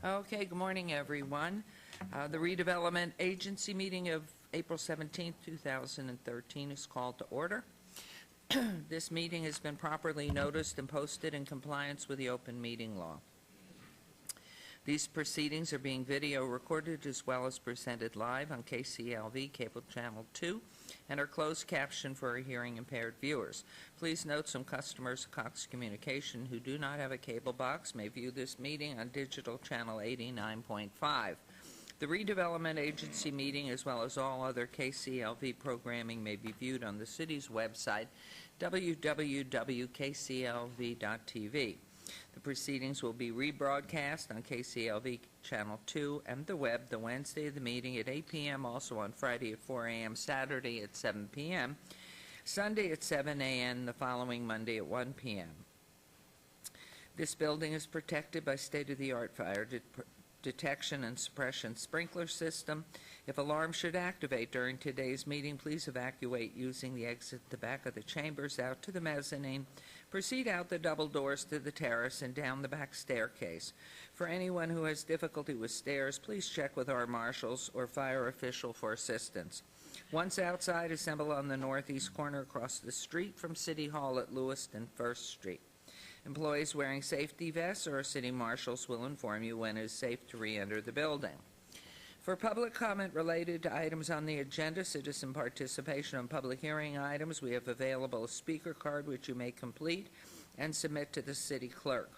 Okay, good morning, everyone. The Redevelopment Agency meeting of April 17th, 2013 is called to order. This meeting has been properly noticed and posted in compliance with the open meeting law. These proceedings are being video recorded as well as presented live on KCLV Cable Channel 2 and are closed captioned for our hearing impaired viewers. Please note some customers of Cox Communication who do not have a cable box may view this meeting on digital channel 89.5. The Redevelopment Agency meeting, as well as all other KCLV programming, may be viewed on the city's website, www.kclv.tv. The proceedings will be rebroadcast on KCLV Channel 2 and the web the Wednesday of the meeting at 8 p.m., also on Friday at 4 a.m., Saturday at 7 p.m., Sunday at 7 a.m., the following Monday at 1 p.m. This building is protected by state-of-the-art fire detection and suppression sprinkler system. If alarm should activate during today's meeting, please evacuate using the exit at the back of the chambers out to the mezzanine. Proceed out the double doors to the terrace and down the back staircase. For anyone who has difficulty with stairs, please check with our marshals or fire official for assistance. Once outside, assemble on the northeast corner across the street from City Hall at Lewiston 1st Street. Employees wearing safety vests or city marshals will inform you when it is safe to re-enter the building. For public comment related to items on the agenda, citizen participation on public hearing items, we have available a speaker card which you may complete and submit to the city clerk.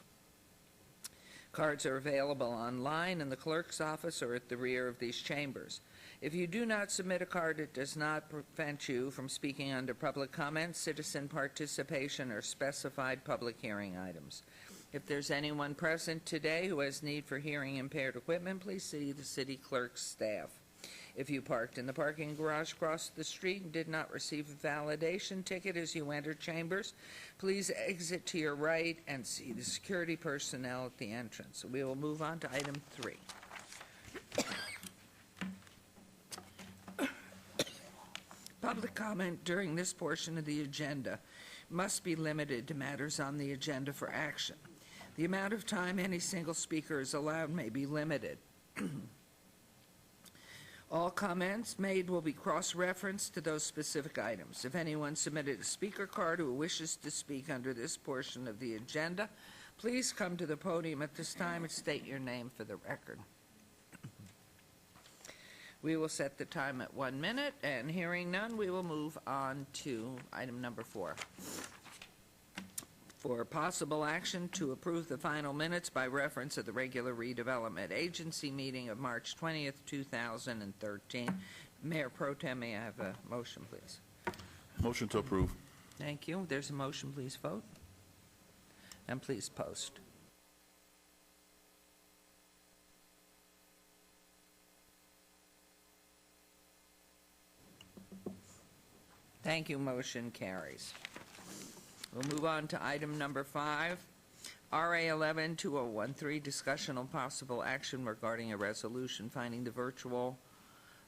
Cards are available online in the clerk's office or at the rear of these chambers. If you do not submit a card, it does not prevent you from speaking under public comment, citizen participation, or specified public hearing items. If there's anyone present today who has need for hearing impaired equipment, please see the city clerk's staff. If you parked in the parking garage across the street and did not receive a validation ticket as you enter chambers, please exit to your right and see the security personnel at the entrance. We will move on to item 3. Public comment during this portion of the agenda must be limited to matters on the agenda for action. The amount of time any single speaker is allowed may be limited. All comments made will be cross-referenced to those specific items. If anyone submitted a speaker card who wishes to speak under this portion of the agenda, please come to the podium at this time and state your name for the record. We will set the time at 1 minute, and hearing none, we will move on to item number 4. For possible action to approve the final minutes by reference of the regular Redevelopment Agency meeting of March 20th, 2013. Mayor Pro Tem, may I have a motion, please? Motion to approve. Thank you. There's a motion, please vote. And please post. Thank you. Motion carries. We'll move on to item number 5, RA 11-2013, discussion on possible action regarding a resolution finding the virtual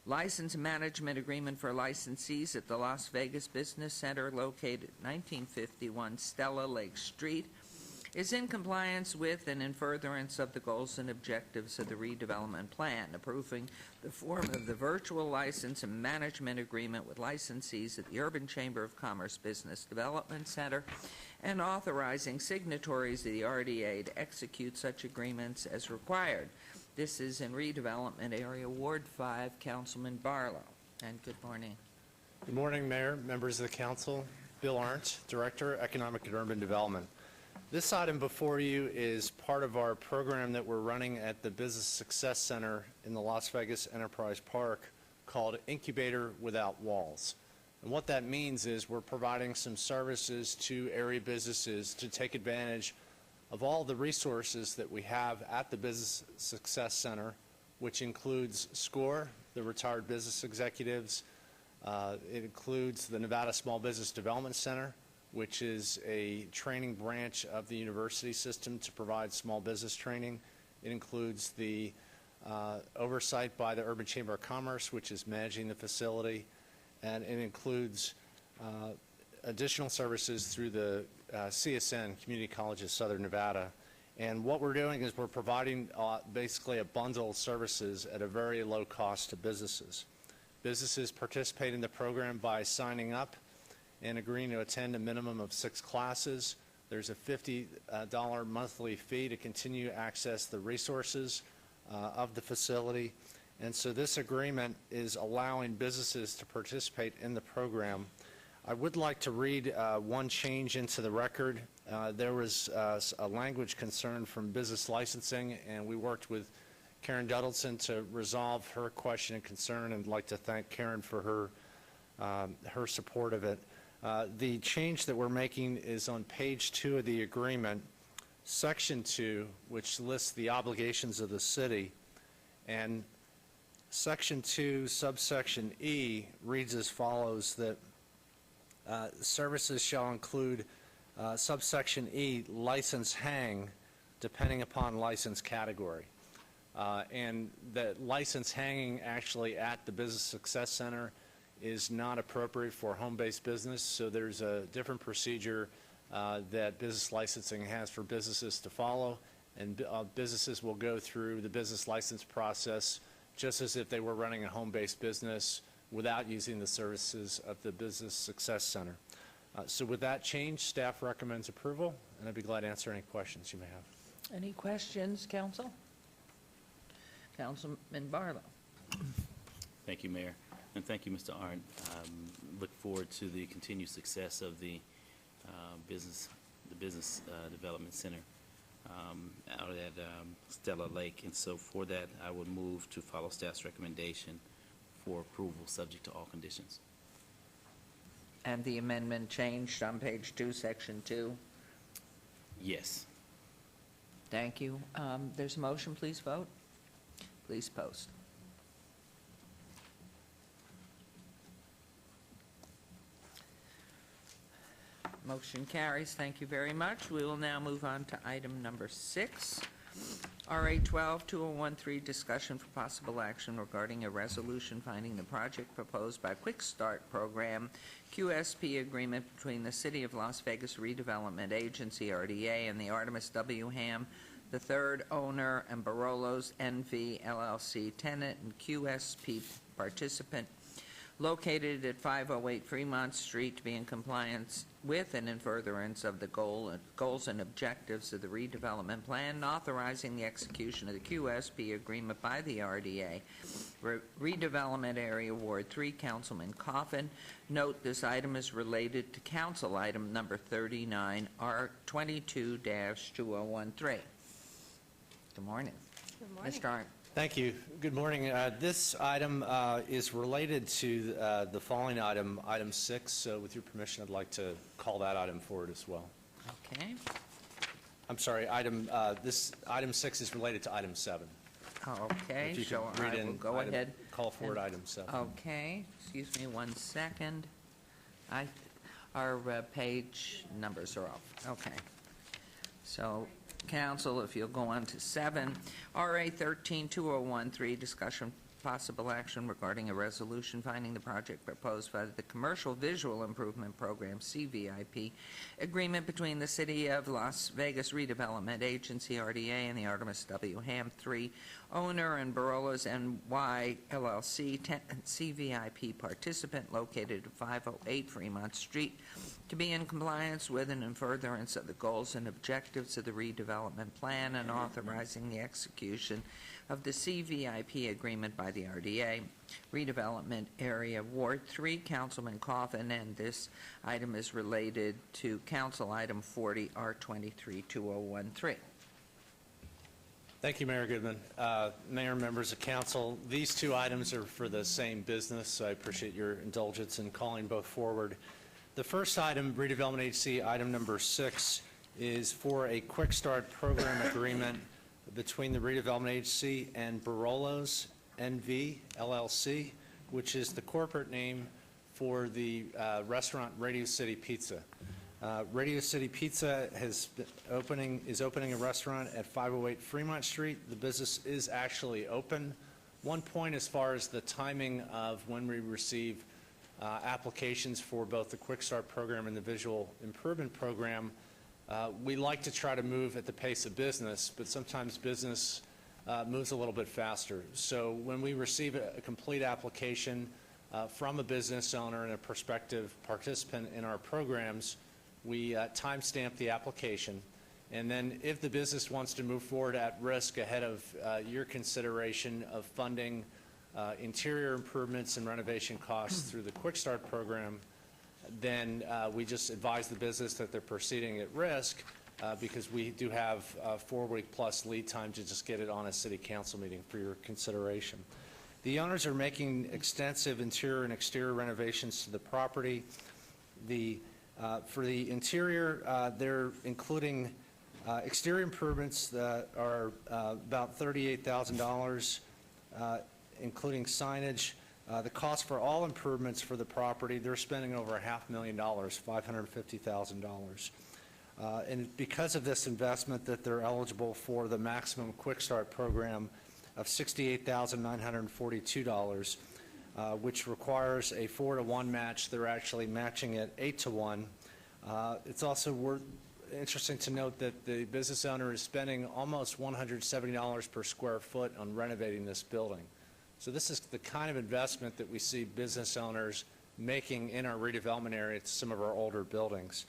license management agreement for licensees at the Las Vegas Business Center located at 1951 Stella Lake Street is in compliance with and in furtherance of the goals and objectives of the redevelopment plan, approving the form of the virtual license and management agreement with licensees at the Urban Chamber of Commerce Business Development Center, and authorizing signatories of the RDA to execute such agreements as required. This is in Redevelopment Area Ward 5, Councilman Barlow. And good morning. Good morning, Mayor, members of the Council. Bill Arndt, Director, Economic and Urban Development. This item before you is part of our program that we're running at the Business Success Center in the Las Vegas Enterprise Park called Incubator Without Walls. And what that means is we're providing some services to area businesses to take advantage of all the resources that we have at the Business Success Center, which includes SCORE, the retired business executives. It includes the Nevada Small Business Development Center, which is a training branch of the university system to provide small business training. It includes the oversight by the Urban Chamber of Commerce, which is managing the facility, and it includes additional services through the CSN, Community College of Southern Nevada, And what we're doing is we're providing basically a bundle of services at a very low cost to businesses. Businesses participate in the program by signing up and agreeing to attend a minimum of 6 classes. There's a $50 monthly fee to continue to access the resources of the facility. And so this agreement is allowing businesses to participate in the program. I would like to read one change into the record. There was a language concern from business licensing, and we worked with Karen Duddleton to resolve her question and concern, and I'd like to thank Karen for her support of it. The change that we're making is on page 2 of the agreement, section 2, which lists the obligations of the city, and section 2, subsection E reads as follows, that services shall include subsection E, license hang, depending upon license category. And that license hanging actually at the Business Success Center is not appropriate for home-based business, so there's a different procedure that business licensing has for businesses to follow, and businesses will go through the business license process just as if they were running a home-based business without using the services of the Business Success Center. So with that change, staff recommends approval, and I'd be glad to answer any questions you may have. Any questions, council? Councilman Barlow. Thank you, Mayor, and thank you, Mr. Arndt. Look forward to the continued success of the business development center out at Stella Lake, and so for that, I would move to follow staff's recommendation for approval, subject to all conditions. And the amendment changed on page 2, section 2. Yes. Thank you. There's a motion, please vote. Please post. Motion carries. Thank you very much. We will now move on to item number 6. RA 12-2013, discussion for possible action regarding a resolution finding the project proposed by Quick Start Program, QSP agreement between the City of Las Vegas Redevelopment Agency, RDA, and the Artemis W. Ham III owner, and Barolo's NV LLC tenant and QSP participant, located at 508 Fremont Street, to be in compliance with and in furtherance of the goals and objectives of the redevelopment plan, and authorizing the execution of the QSP agreement by the RDA. Redevelopment Area Ward 3, Councilman Coffin. Note this item is related to council item number 39, R22-2013. Good morning. Good morning. Mr. Arndt. Thank you. Good morning. This item is related to the following item, item 6. So with your permission, I'd like to call that item forward as well. Okay. I'm sorry, this item 6 is related to item 7. Okay, If you so could read I will in go ahead. Call forward item 7. Okay, excuse me 1 second. Our page numbers are off. Okay. So, council, if you'll go on to 7, RA 13-2013, discussion possible action regarding a resolution finding the project proposed by the Commercial Visual Improvement Program, CVIP, agreement between the City of Las Vegas Redevelopment Agency, RDA, and the Artemis W. Ham III owner, and Barolo's NY LLC CVIP participant, located at 508 Fremont Street, to be in compliance with and in furtherance of the goals and objectives of the redevelopment plan, and authorizing the execution of the CVIP agreement by the RDA. Redevelopment Area Ward 3, Councilman Coffin, and this item is related to Council Item 40, R23-2013. Thank you, Mayor Goodman. Mayor, members of council, these two items are for the same business, so I appreciate your indulgence in calling both forward. The first item, Redevelopment Agency, item number 6, is for a Quick Start Program agreement between the Redevelopment Agency and Barolo's NV LLC, which is the corporate name for the restaurant Radio City Pizza. Radio City Pizza is opening a restaurant at 508 Fremont Street. The business is actually open. One point as far as the timing of when we receive applications for both the Quick Start Program and the Visual Improvement Program, We like to try to move at the pace of business, but sometimes business moves a little bit faster. So when we receive a complete application from a business owner and a prospective participant in our programs, we timestamp the application. And then if the business wants to move forward at risk ahead of your consideration of funding interior improvements and renovation costs through the Quick Start program, then we just advise the business that they're proceeding at risk because we do have a 4-week plus lead time to just get it on a city council meeting for your consideration. The owners are making extensive interior and exterior renovations to the property. For the interior, they're including exterior improvements that are about $38,000, including signage. The cost for all improvements for the property, they're spending over $500,000, $550,000. And because of this investment, that they're eligible for the maximum Quick Start program of $68,942, which requires a 4-to-1 match. They're actually matching it 8-to-1. It's also interesting to note that the business owner is spending almost $170 per square foot on renovating this building. So this is the kind of investment that we see business owners making in our redevelopment area to some of our older buildings.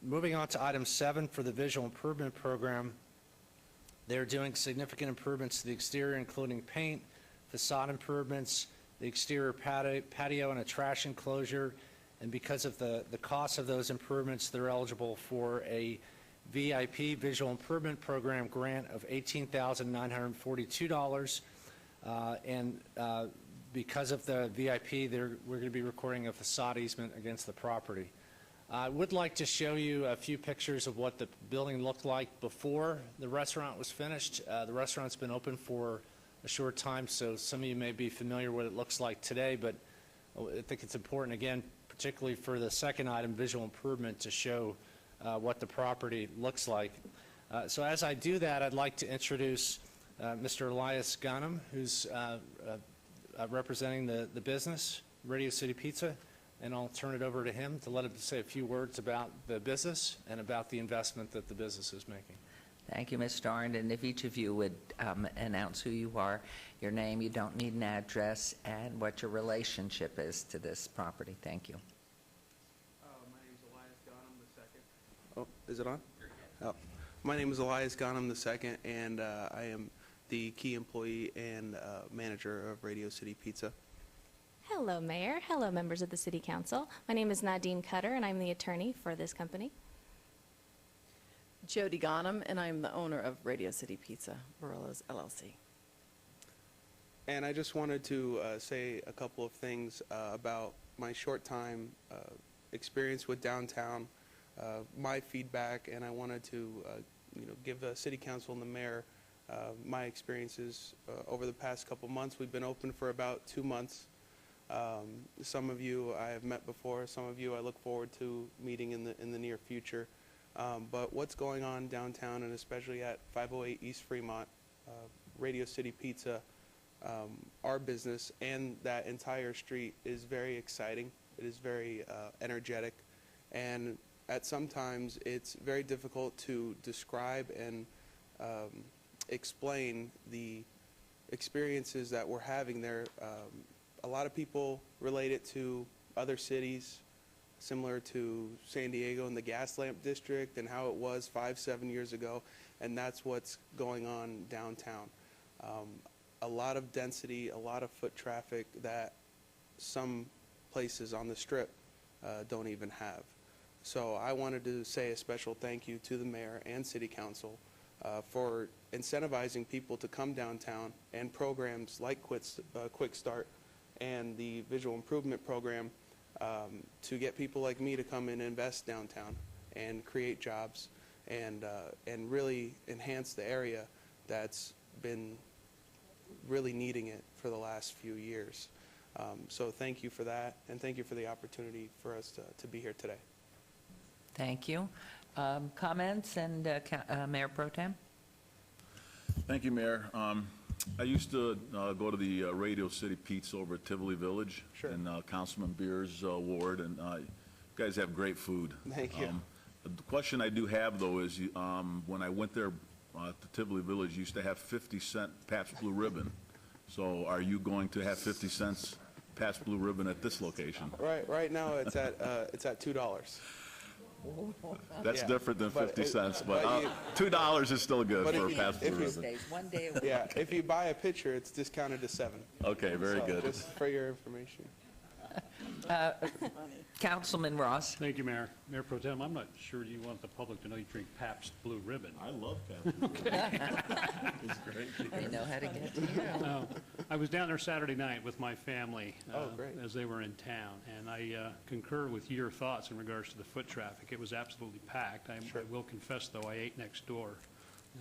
Moving on to item 7 for the visual improvement program, they're doing significant improvements to the exterior, including paint, facade improvements, the exterior patio and a trash enclosure. And because of the cost of those improvements, they're eligible for a VIP visual improvement program grant of $18,942. Because of the VIP, we're going to be recording a facade easement against the property. I would like to show you a few pictures of what the building looked like before the restaurant was finished. The restaurant's been open for a short time, so some of you may be familiar with what it looks like today, but I think it's important, again, particularly for the second item, visual improvement, to show what the property looks like. So as I do that, I'd like to introduce Mr. Elias Ghanem, who's representing the business, Radio City Pizza, and I'll turn it over to him to let him say a few words about the business and about the investment that the business is making. Thank you, Mr. Arndt. And if each of you would announce who you are, your name, you don't need an address, and what your relationship is to this property. Thank you. My name is Elias Ghanem II. Oh, is it on? Oh. My name is Elias Ghanem II, and I am the key employee and manager of Radio City Pizza. Hello, Mayor. Hello, members of the City Council. My name is Nadine Cutter, and I'm the attorney for this company. Jody Ghanem, and I'm the owner of Radio City Pizza, Barillas LLC. And I just wanted to say a couple of things about my short time experience with downtown, my feedback, and I wanted to give the City Council and the Mayor my experiences over the past couple months. We've been open for about 2 months. Some of you I have met before. Some of you I look forward to meeting in the near future. But what's going on downtown, and especially at 508 East Fremont, Radio City Pizza, our business and that entire street is very exciting. It is very energetic, and at sometimes it's very difficult to describe and explain the experiences that we're having there. A lot of people relate it to other cities, similar to San Diego and the gas lamp district and how it was 5-7 years ago, and that's what's going on downtown. A lot of density, a lot of foot traffic that some places on the Strip don't even have. So I wanted to say a special thank you to the Mayor and City Council for incentivizing people to come downtown, and programs like Quick Start and the Visual Improvement Program to get people like me to come and invest downtown and create jobs and really enhance the area that's been really needing it for the last few years. So thank you for that, and thank you for the opportunity for us to be here today. Thank you. Comments, and Mayor Pro Tem? Thank you, Mayor. I used to go to the Radio City Pizza over at Tivoli Village. Sure. In Councilman Beer's ward, and you guys have great food. Thank you. The question I do have, though, is when I went there to Tivoli Village, you used to have 50-cent Pabst Blue Ribbon. So are you going to have 50 cents Pabst Blue Ribbon at this location? Right now, it's at $2. That's Yeah. different than But 50 it- cents, but but you- $2 is still good But for a if Pabst Blue you- Ribbon. Days, one day a week. Yeah, if you buy a pitcher, it's discounted to $7. Okay, very So, good. just for your information. Councilman Ross. Thank you, Mayor. Mayor Pro Tem, I'm not sure you want the public to know you drink Pabst Blue Ribbon. I love Pabst Blue Ribbon. It's great. They know how to get to you. I was down there Saturday night with my family. Oh, great. As they were in town, and I concur with your thoughts in regards to the foot traffic. It was absolutely packed. I will confess, though, I ate next door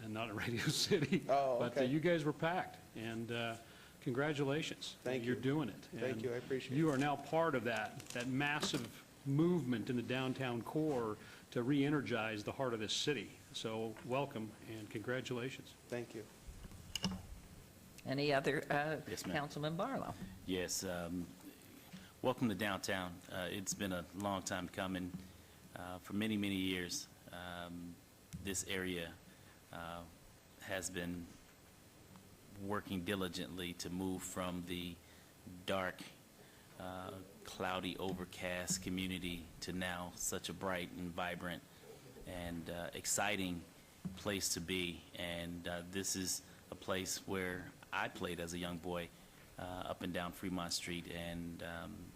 and not at Radio City. Oh, But okay. you guys were packed, and congratulations. Thank You're you. doing it. Thank And you, I appreciate You are now part of that massive movement in the downtown core to re-energize the heart of this city. So welcome and congratulations. Thank you. Any other, Yes, ma'am. Councilman Barlow? Yes, welcome to downtown. It's been a long time coming. For many, many years, this area has been working diligently to move from the dark, cloudy, overcast community to now such a bright and vibrant and exciting place to be. And this is a place where I played as a young boy, up and down Fremont Street, and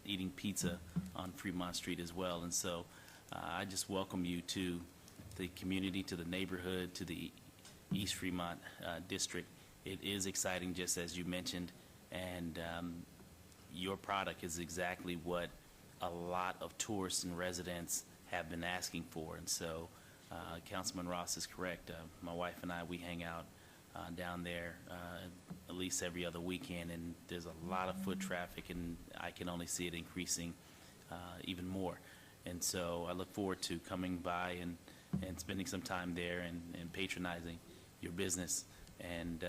eating pizza on Fremont Street as well. And so I just welcome you to the community, to the neighborhood, to the East Fremont district. It is exciting, just as you mentioned, and your product is exactly what a lot of tourists and residents have been asking for. And so Councilman Ross is correct. My wife and I, we hang out down there at least every other weekend, and there's a lot of foot traffic, and I can only see it increasing even more. And so I look forward to coming by and spending some time there and patronizing your business and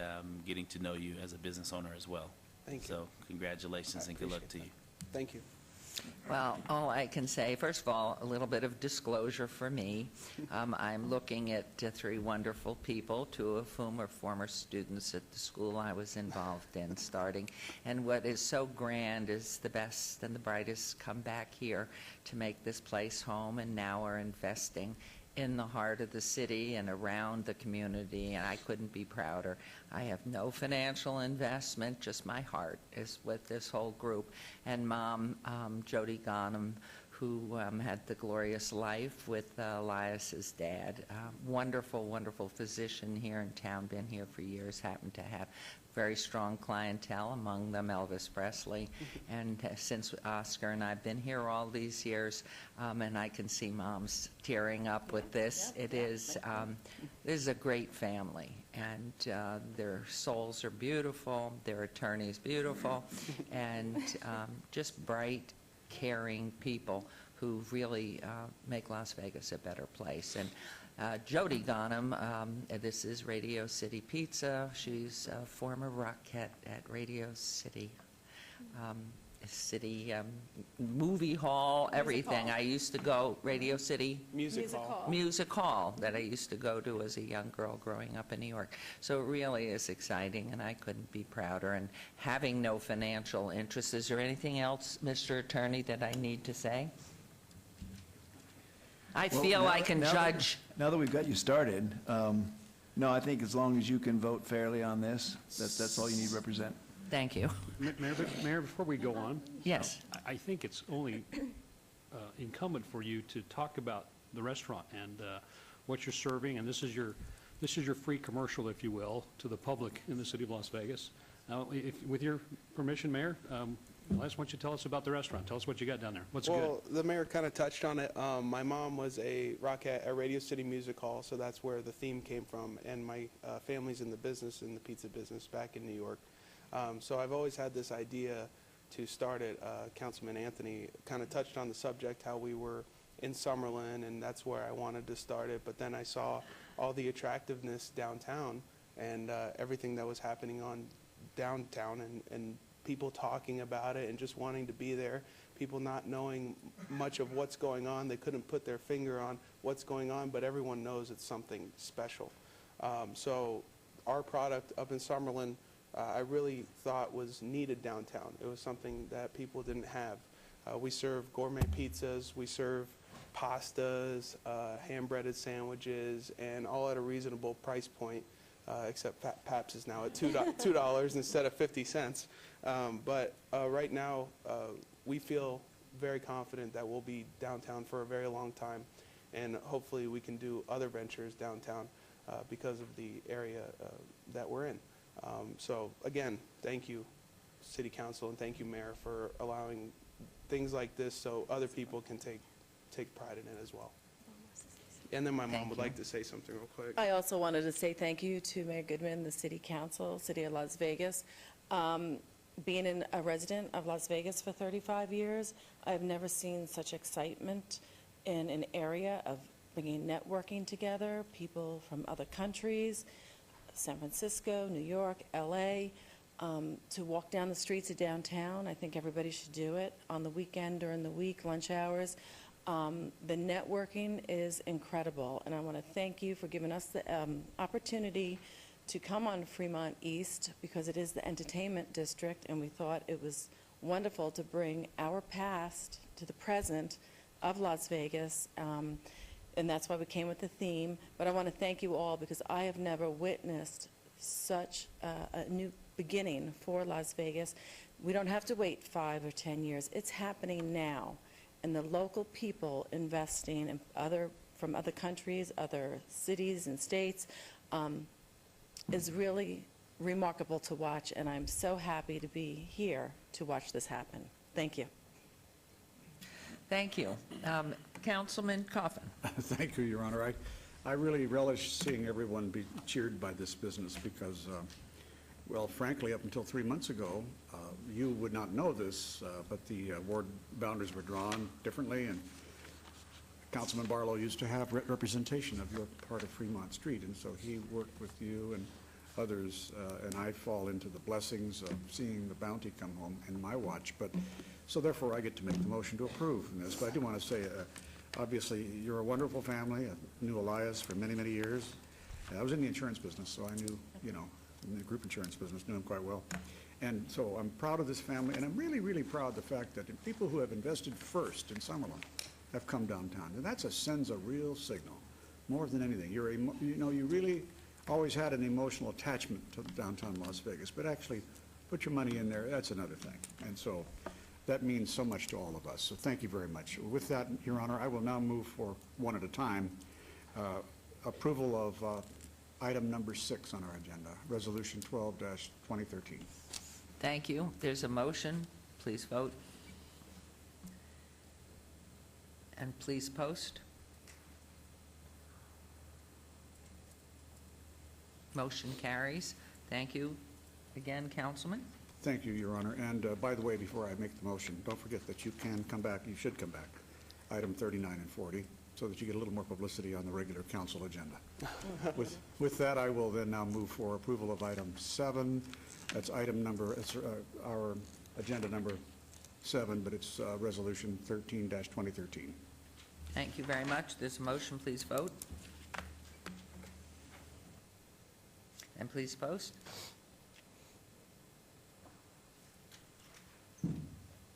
getting to know you as a business owner as well. Thank you. So congratulations I and good luck appreciate to you. Thank you. Well, all I can say, first of all, a little bit of disclosure for me. I'm looking at three wonderful people, two of whom are former students at the school I was involved in starting. And what is so grand is the best and the brightest come back here to make this place home, and now are investing in the heart of the city and around the community, and I couldn't be prouder. I have no financial investment, just my heart is with this whole group. And Mom, Jody Ghanem, who had the glorious life with Elias's dad, wonderful, wonderful physician here in town, been here for years, happened to have very strong clientele, among them Elvis Presley. And since Oscar and I have been here all these years, and I can see Mom's tearing up with this, it is a great family, and their souls are beautiful, their attorney's beautiful, and just bright, caring people who really make Las Vegas a better place. And Jody Ghanem, this is Radio City Pizza. She's a former Rockette at Radio City, movie hall, everything. I used to go, Radio City Music Hall. Music Hall, that I used to go to as a young girl growing up in New York. So it really is exciting, and I couldn't be prouder. And having no financial interest, is there anything else, Mr. Attorney, that I need to say? I Well, feel now I that- can now that- judge. Now that we've got you started, no, I think as long as you can vote fairly on this, that's all you need to represent. Thank you. Mayor, before we go on. Yes. I think it's only incumbent for you to talk about the restaurant and what you're serving, and this is your free commercial, if you will, to the public in the city of Las Vegas. Now, with your permission, Mayor, Elias, why don't you tell us about the restaurant? Tell us what you got down there. What's good? Well, the mayor kind of touched on it. My mom was a Rockette at Radio City Music Hall, so that's where the theme came from. And my family's in the business, in the pizza business, back in New York. So I've always had this idea to start it. Councilman Anthony kind of touched on the subject, how we were in Summerlin, and that's where I wanted to start it. But then I saw all the attractiveness downtown and everything that was happening on downtown, and people talking about it and just wanting to be there. people not knowing much of what's going on. They couldn't put their finger on what's going on, but everyone knows it's something special. So our product up in Summerlin, I really thought was needed downtown. It was something that people didn't have. We serve gourmet pizzas, we serve pastas, hand-breaded sandwiches, and all at a reasonable price point, except Paps is now at $2 instead of 50 cents. But right now, we feel very confident that we'll be downtown for a very long time, and hopefully we can do other ventures downtown because of the area that we're in. So again, thank you, City Council, and thank you, Mayor, for allowing things like this so other people can take pride in it as well. And then my mom would like to say something real quick. I also wanted to say thank you to Mayor Goodman, the City Council, City of Las Vegas. Being a resident of Las Vegas for 35 years, I've never seen such excitement in an area of bringing networking together, people from other countries, San Francisco, New York, LA, to walk down the streets of downtown. I think everybody should do it on the weekend, during the week, lunch hours. The networking is incredible, and I want to thank you for giving us the opportunity to come on Fremont East, because it is the entertainment district, and we thought it was wonderful to bring our past to the present of Las Vegas, and that's why we came with the theme. But I want to thank you all, because I have never witnessed such a new beginning for Las Vegas. We don't have to wait 5 or 10 years. It's happening now, and the local people investing in from other countries, other cities and states, is really remarkable to watch, and I'm so happy to be here to watch this happen. Thank you. Thank you. Councilman Coffin. Thank you, Your Honor. I really relish seeing everyone be cheered by this business because, well, frankly, up until 3 months ago, you would not know this, but the ward boundaries were drawn differently, and Councilman Barlow used to have representation of your part of Fremont Street, and so he worked with you and others, and I fall into the blessings of seeing the bounty come home in my watch. But so therefore, I get to make the motion to approve in this. But I do want to say, obviously, you're a wonderful family. I knew Elias for many, many years. I was in the insurance business, so I knew, in the group insurance business, knew him quite well. And so I'm proud of this family, and I'm really, really proud of the fact that the people who have invested first in Summerlin have come downtown, and that sends a real signal, more than anything. You really always had an emotional attachment to downtown Las Vegas, but actually put your money in there, that's another thing. And so that means so much to all of us. So thank you very much. With that, Your Honor, I will now move for one at a time. Approval of item number 6 on our agenda, Resolution 12-2013. Thank you. There's a motion. Please vote. And please post. Motion carries. Thank you again, Councilman. Thank you, Your Honor. And by the way, before I make the motion, don't forget that you can come back, you should come back, item 39 and 40, so that you get a little more publicity on the regular council agenda. With that, I will then now move for approval of item 7. That's item number, it's our agenda number 7, but it's resolution 13-2013. Thank you very much. There's a motion. Please vote. And please post.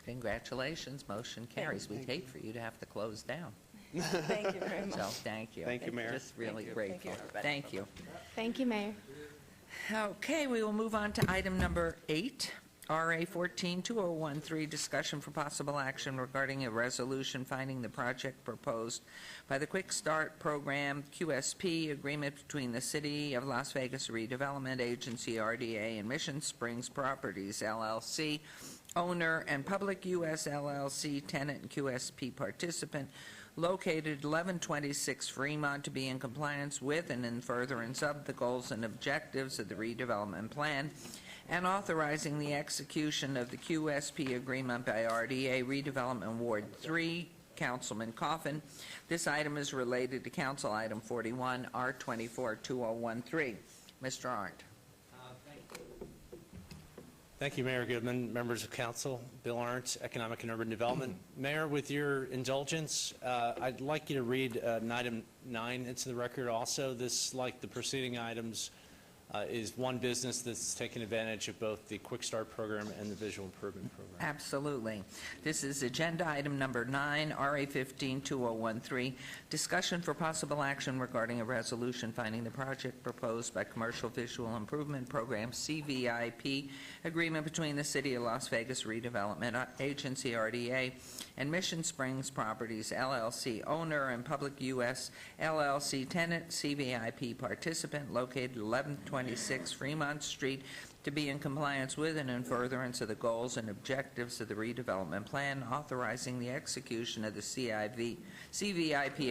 Congratulations. Motion carries. We'd hate for you to have to close down. Thank you very much. So, thank you. Thank you, Mayor. Just really Thank you. grateful. Thank you, everybody. Thank you. Thank you, Mayor. Okay, we will move on to item number 8, RA 14-2013, discussion for possible action regarding a resolution finding the project proposed by the Quick Start Program, QSP, agreement between the City of Las Vegas Redevelopment Agency, RDA, and Mission Springs Properties, LLC, owner, and Public US LLC, tenant and QSP participant, located 1126 Fremont, to be in compliance with and in furtherance of the goals and objectives of the redevelopment plan, and authorizing the execution of the QSP agreement by RDA Redevelopment Ward 3, Councilman Coffin. This item is related to Council Item 41, R24-2013. Mr. Arndt. Thank you, Mayor Goodman, members of council, Bill Arndt, Economic and Urban Development. Mayor, with your indulgence, I'd like you to read an item 9 into the record also. This, like the preceding items, is one business that's taken advantage of both the Quick Start program and the Visual Improvement program. Absolutely. This is agenda item number 9, RA 15-2013, discussion for possible action regarding a resolution finding the project proposed by Commercial Visual Improvement Program, CVIP, agreement between the City of Las Vegas Redevelopment Agency, RDA, and Mission Springs Properties, LLC, owner and Public U.S. LLC tenant, CVIP participant, located 1126 Fremont Street, to be in compliance with and in furtherance of the goals and objectives of the redevelopment plan, authorizing the execution of the CVIP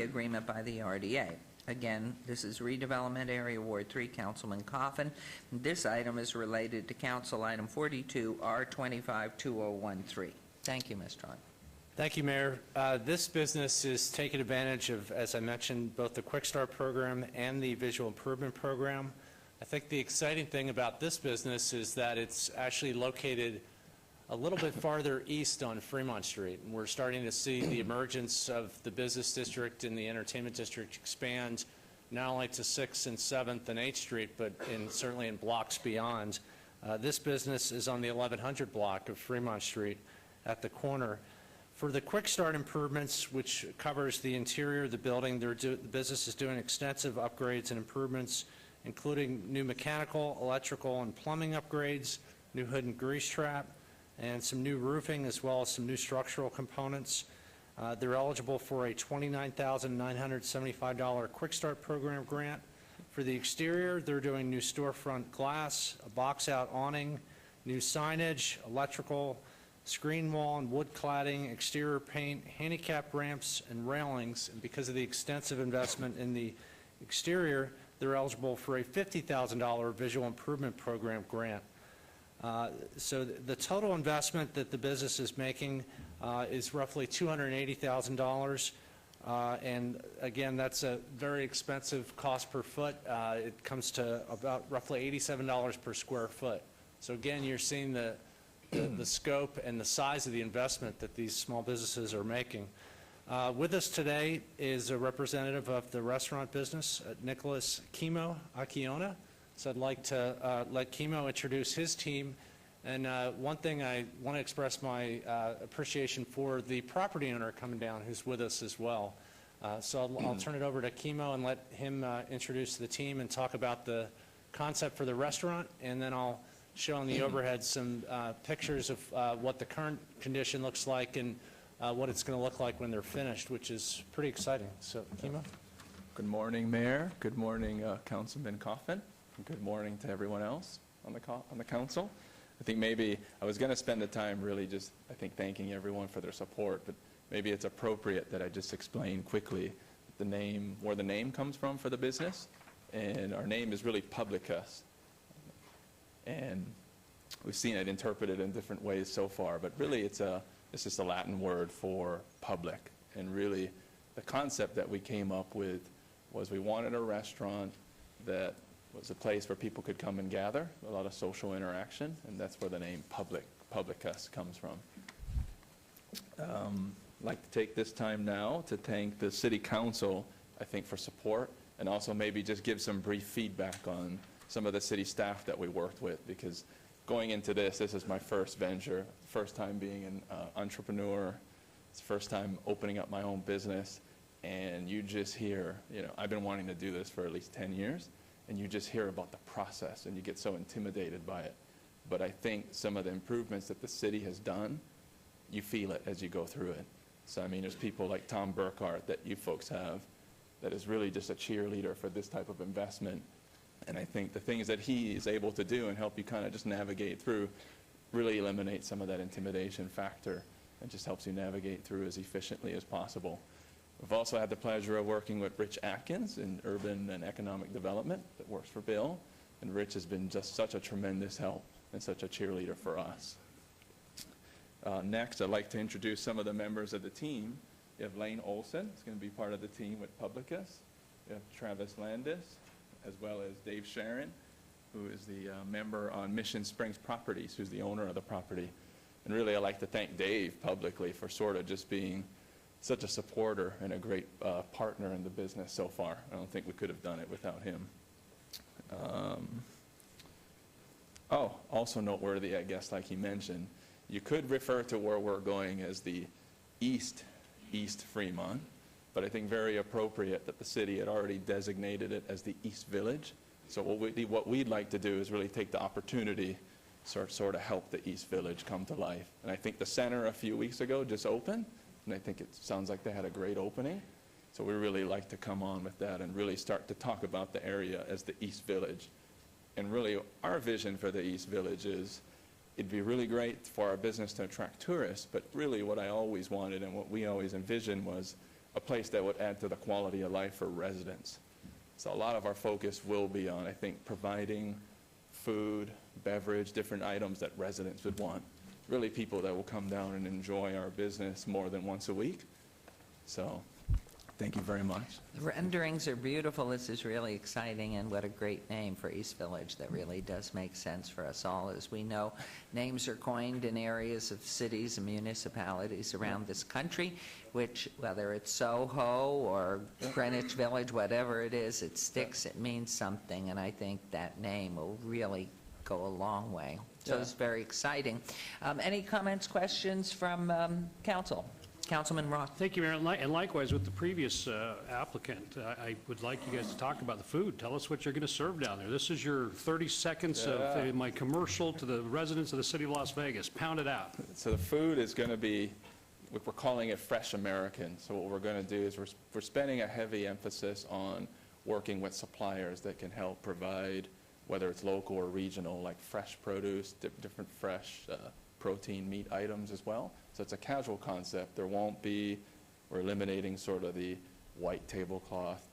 agreement by the RDA. Again, this is Redevelopment Area Ward 3, Councilman Coffin. This item is related to Council Item 42, R25-2013. Thank you, Ms. Trot. Thank you, Mayor. This business is taking advantage of, as I mentioned, both the Quick Start program and the Visual Improvement program. I think the exciting thing about this business is that it's actually located a little bit farther east on Fremont Street. And we're starting to see the emergence of the business district and the entertainment district expand not only to 6th and 7th and 8th Street, but certainly in blocks beyond. This business is on the 1100 block of Fremont Street at the corner. For the Quick Start improvements, which covers the interior of the building, the business is doing extensive upgrades and improvements, including new mechanical, electrical, and plumbing upgrades, new hood and grease trap, and some new roofing, as well as some new structural components. They're eligible for a $29,975 Quick Start program grant. For the exterior, they're doing new storefront glass, a box-out awning, new signage, electrical, screen wall and wood cladding, exterior paint, handicap ramps, and railings. And because of the extensive investment in the exterior, they're eligible for a $50,000 Visual Improvement Program grant. So the total investment that the business is making is roughly $280,000. And again, that's a very expensive cost per foot. It comes to about roughly $87 per square foot. So again, you're seeing the scope and the size of the investment that these small businesses are making. With us today is a representative of the restaurant business, Nicholas Kimo Akiona. So I'd like to let Kimo introduce his team. And one thing I want to express my appreciation for the property owner coming down who's with us as well. So I'll turn it over to Kimo and let him introduce the team and talk about the concept for the restaurant, and then I'll show on the overhead some pictures of what the current condition looks like and what it's going to look like when they're finished, which is pretty exciting. So, Kimo? Good morning, Mayor. Good morning, Councilman Coffin. And good morning to everyone else on the council. I think maybe I was going to spend the time really just, I think, thanking everyone for their support, but maybe it's appropriate that I just explain quickly the name, where the name comes from for the business. And our name is really Publicus. And we've seen it interpreted in different ways so far, but really it's just a Latin word for public. And really the concept that we came up with was we wanted a restaurant that was a place where people could come and gather, a lot of social interaction, and that's where the name Publicus comes from. I'd like to take this time now to thank the City Council, I think, for support, and also maybe just give some brief feedback on some of the city staff that we worked with, because going into this is my first venture, first time being an entrepreneur, it's the first time opening up my own business, and you just hear, I've been wanting to do this for at least 10 years, and you just hear about the process, and you get so intimidated by it. But I think some of the improvements that the city has done, you feel it as you go through it. So, I mean, there's people like Tom Burkhart that you folks have that is really just a cheerleader for this type of investment. And I think the things that he is able to do and help you kind of just navigate through really eliminate some of that intimidation factor and just helps you navigate through as efficiently as possible. We've also had the pleasure of working with Rich Atkins in Urban and Economic Development that works for Bill. And Rich has been just such a tremendous help and such a cheerleader for us. Next, I'd like to introduce some of the members of the team. You have Lane Olson, who's going to be part of the team with Publicus. You have Travis Landis, as well as Dave Sharon, who is the member on Mission Springs Properties, who's the owner of the property. And really, I'd like to thank Dave publicly for sort of just being such a supporter and a great partner in the business so far. I don't think we could have done it without him. Oh, also noteworthy, I guess, like he mentioned, you could refer to where we're going as the East Fremont, but I think very appropriate that the city had already designated it as the East Village. So what we'd like to do is really take the opportunity, sort of help the East Village come to life. And I think the center a few weeks ago just opened, and I think it sounds like they had a great opening. So we really like to come on with that and really start to talk about the area as the East Village. And really, our vision for the East Village is it'd be really great for our business to attract tourists, but really what I always wanted and what we always envisioned was a place that would add to the quality of life for residents. So a lot of our focus will be on, I think, providing food, beverage, different items that residents would want. Really people that will come down and enjoy our business more than once a week. So thank you very much. The renderings are beautiful. This is really exciting, and what a great name for East Village. That really does make sense for us all. As we know, names are coined in areas of cities and municipalities around this country, which, whether it's Soho or Greenwich Village, whatever it is, it sticks, it means something, and I think that name will really go a long way. So it's very exciting. Any comments, questions from council? Councilman Roth. Thank you, Mayor. And likewise with the previous applicant, I would like you guys to talk about the food. Tell us what you're going to serve down there. This is your 30 seconds of my commercial to the residents of the city of Las Vegas. Pound it out. So the food is going to be, we're calling it Fresh American. So what we're going to do is we're spending a heavy emphasis on working with suppliers that can help provide, whether it's local or regional, like fresh produce, different fresh protein meat items as well. So it's a casual concept. There won't be, we're eliminating sort of the white tablecloth,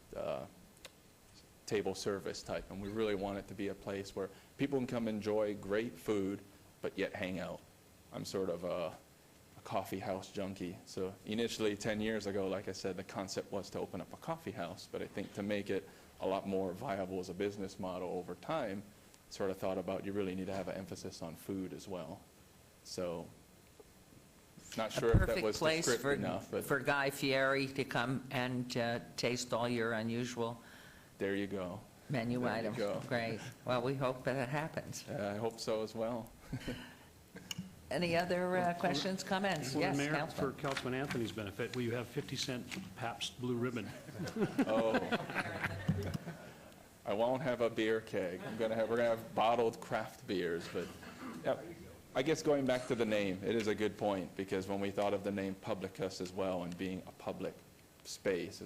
table service type. And we really want it to be a place where people can come enjoy great food, but yet hang out. I'm sort of a coffee house junkie. So initially 10 years ago, like I said, the concept was to open up a coffee house. But I think to make it a lot more viable as a business model over time, sort of thought about you really need to have an emphasis on food as well. So not sure if that was the script enough. But for Guy Fieri to come and taste all your unusual there you go. Menu There you items. go. Great. Well, we hope that happens. I hope so as well. Any other questions, comments? Well, Yes, Mayor, Councilman. for Councilman Anthony's benefit, will you have 50-cent Pabst Blue Ribbon? Oh. I won't have a beer keg. We're gonna have bottled craft beers, but yeah, I guess going back to the name, it is a good point, because when we thought of the name Publicus as well and being a public space,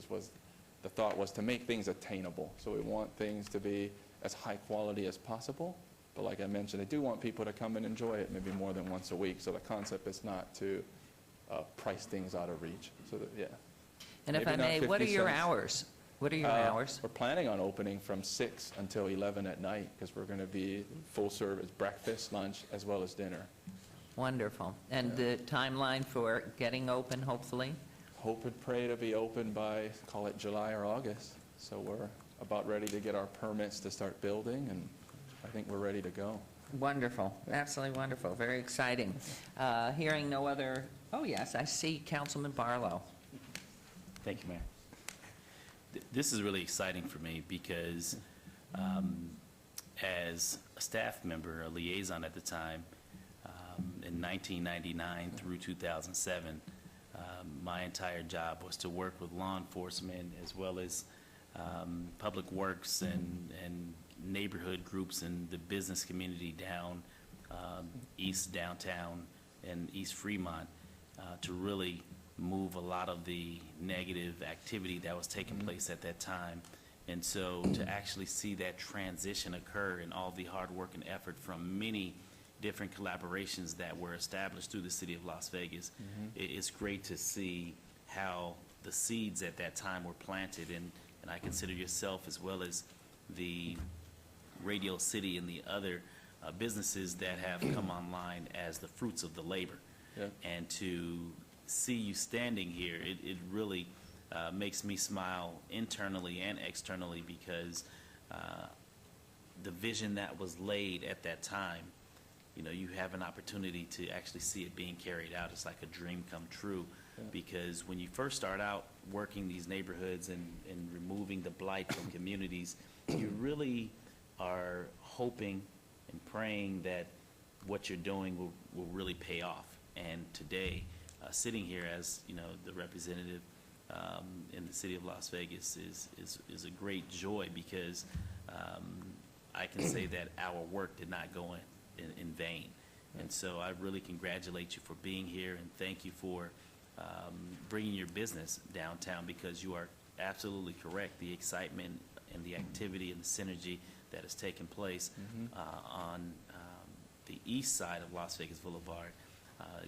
the thought was to make things attainable. So we want things to be as high quality as possible. But like I mentioned, I do want people to come and enjoy it maybe more than once a week. So the concept is not to price things out of reach. So that, yeah. And if Maybe I not may, 50 what are your cents. hours? What are your hours? We're planning on opening from 6 until 11 at night, because we're going to be full service, breakfast, lunch, as well as dinner. Wonderful. And the timeline for getting open, hopefully? Hope and pray to be open by, call it July or August. So we're about ready to get our permits to start building, and I think we're ready to go. Wonderful. Absolutely wonderful. Very exciting. Hearing no other, oh yes, I see Councilman Barlow. Thank you, Mayor. This is really exciting for me because as a staff member, a liaison at the time, in 1999 through 2007, my entire job was to work with law enforcement as well as public works and neighborhood groups in the business community down East Downtown and East Fremont to really move a lot of the negative activity that was taking place at that time. And so to actually see that transition occur and all the hard work and effort from many different collaborations that were established through the city of Las Vegas, it's great to see how the seeds at that time were planted. And I consider yourself, as well as the Radio City and the other businesses that have come online, as the fruits of the labor. Yeah. And to see you standing here, it really makes me smile internally and externally, because the vision that was laid at that time, you know, you have an opportunity to actually see it being carried out. It's like a dream come true. Yeah. Because when you first start out working these neighborhoods and removing the blight from communities, you really are hoping and praying that what you're doing will really pay off. And today, sitting here as, you know, the representative in the city of Las Vegas is a great joy, because I can say that our work did not go in vain. And so I really congratulate you for being here, and thank you for bringing your business downtown, because you are absolutely correct. The excitement and the activity and the synergy that has taken place on the east side of Las Vegas Boulevard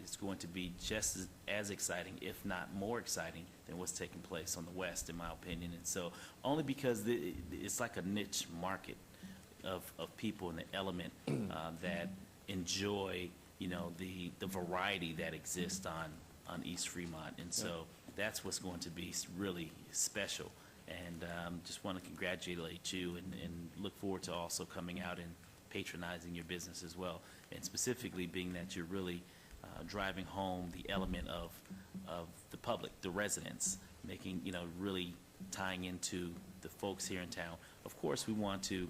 is going to be just as exciting, if not more exciting, than what's taking place on the west, in my opinion. And so, only because it's like a niche market of people in the element that enjoy, you know, the variety that exists on East Fremont. And so that's what's going to be really special. And just want to congratulate you and look forward to also coming out and patronizing your business as well. And specifically being that you're really driving home the element of the public, the residents, making, you know, really tying into the folks here in town. Of course, we want to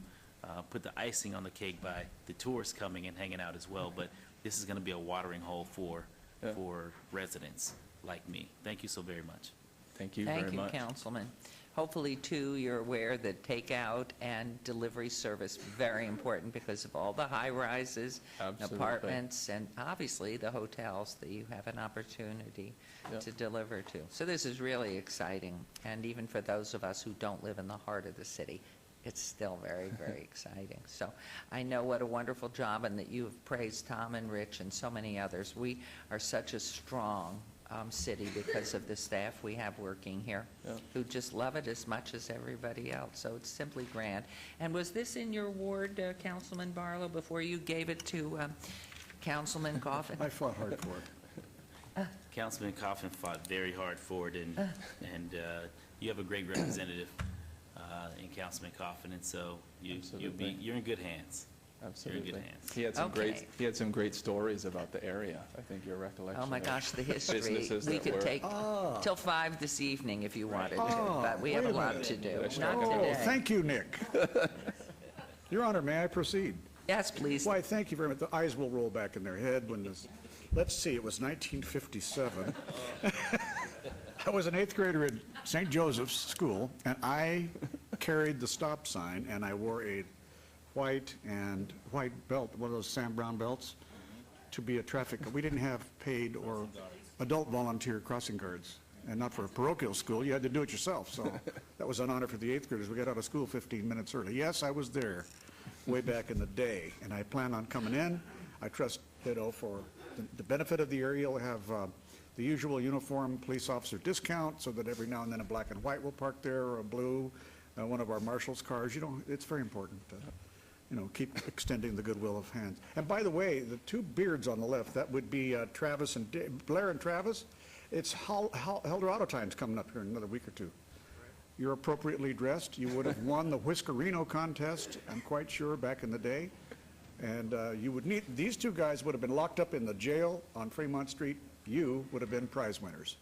put the icing on the cake by the tourists coming and hanging out as well, but this is going to be a watering hole for residents like me. Thank you so very much. Thank you very much. Thank you, Councilman. Hopefully, too, you're aware that takeout and delivery service, very important because of all the high-rises, Absolutely. apartments, and obviously the hotels that you have an opportunity to deliver to. So this is really exciting, and even for those of us who don't live in the heart of the city, it's still very, very exciting. So I know what a wonderful job, and that you have praised Tom and Rich and so many others. We are such a strong city because of the staff we have working here, who just love it as much as everybody else. So it's simply grand. And was this in your ward, Councilman Barlow, before you gave it to Councilman Coffin? I fought hard for it. Councilman Coffin fought very hard for it, and you have a great representative in Councilman Coffin, and so you're in good hands. Absolutely. You're in good hands. He had some great stories about the area. I think your recollection. Oh, my of the history. businesses We that could were- take till 5 this evening if you wanted to, but we have a wait a lot minute. to do. should Not have come. today. Thank you, Nick. Your Honor, may I proceed? Yes, please. Why, thank you very much. The eyes will roll back in their head when this, let's see, it was 1957. I was an 8th grader at St. Joseph's School, and I carried the stop sign, and I wore a white belt, one of those Sam Brown belts, to be a traffic. We didn't have paid or adult volunteer crossing guards, and not for a parochial school. You had to do it yourself, so that was an honor for the 8th graders. We got out of school 15 minutes early. Yes, I was there way back in the day, and I plan on coming in. I trust, for the benefit of the area, we'll have the usual uniform police officer discount, so that every now and then a black and white will park there, or a blue, one of our marshal's cars. You know, it's very important to, keep extending the goodwill of hands. And by the way, the two beards on the left, that would be Travis and Blair and Travis. It's Helder Auto Time's coming up here in another week or two. You're appropriately dressed. You would have won the Whiskerino contest, I'm quite sure, back in the day. And you would need, these two guys would have been locked up in the jail on Fremont Street. You would have been prize winners.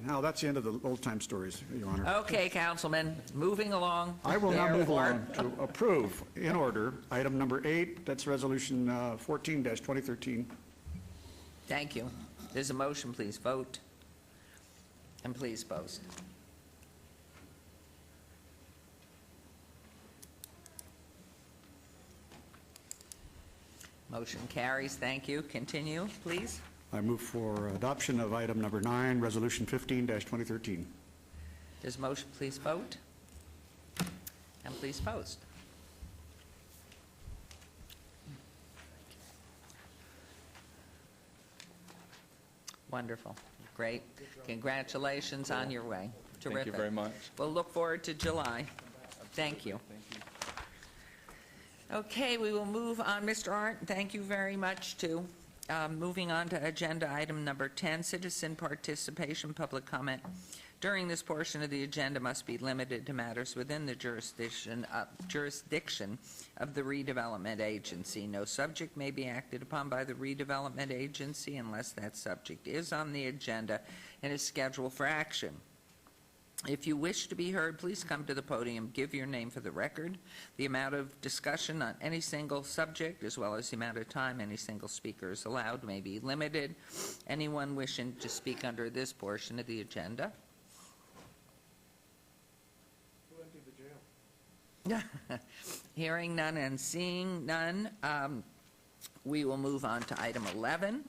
Now, that's the end of the old-time stories, Your Honor. Okay, Councilman, moving along. I will now move Therefore- on to approve, in order, item number 8, that's Resolution 14-2013. Thank you. There's a motion, please vote. And please post. Motion carries. Thank you. Continue, please. I move for adoption of item number 9, Resolution 15-2013. There's a motion, please vote. And please post. Wonderful. Great. Congratulations on your way. Terrific. Thank you very much. We'll look forward to July. Thank you. Okay, we will move on. Mr. Arndt, thank you very much, too. Moving on to agenda item number 10, citizen participation, public comment during this portion of the agenda must be limited to matters within the jurisdiction of the redevelopment agency. No subject may be acted upon by the redevelopment agency unless that subject is on the agenda and is scheduled for action. If you wish to be heard, please come to the podium, give your name for the record. The amount of discussion on any single subject, as well as the amount of time any single speaker is allowed, may be limited. Anyone wishing to speak under this portion of the agenda? Who emptied the jail? Hearing none and seeing none, we will move on to item 11.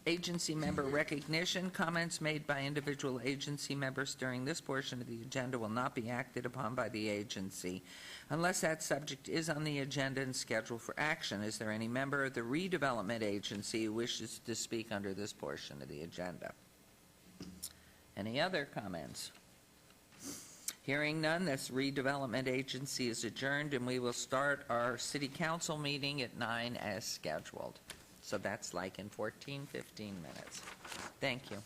Agency member recognition. Comments made by individual agency members during this portion of the agenda will not be acted upon by the agency unless that subject is on the agenda and scheduled for action. Is there any member of the redevelopment agency who wishes to speak under this portion of the agenda? Any other comments? Hearing none, this redevelopment agency is adjourned, and we will start our city council meeting at 9 as scheduled. So that's like in 14, 15 minutes. Thank you.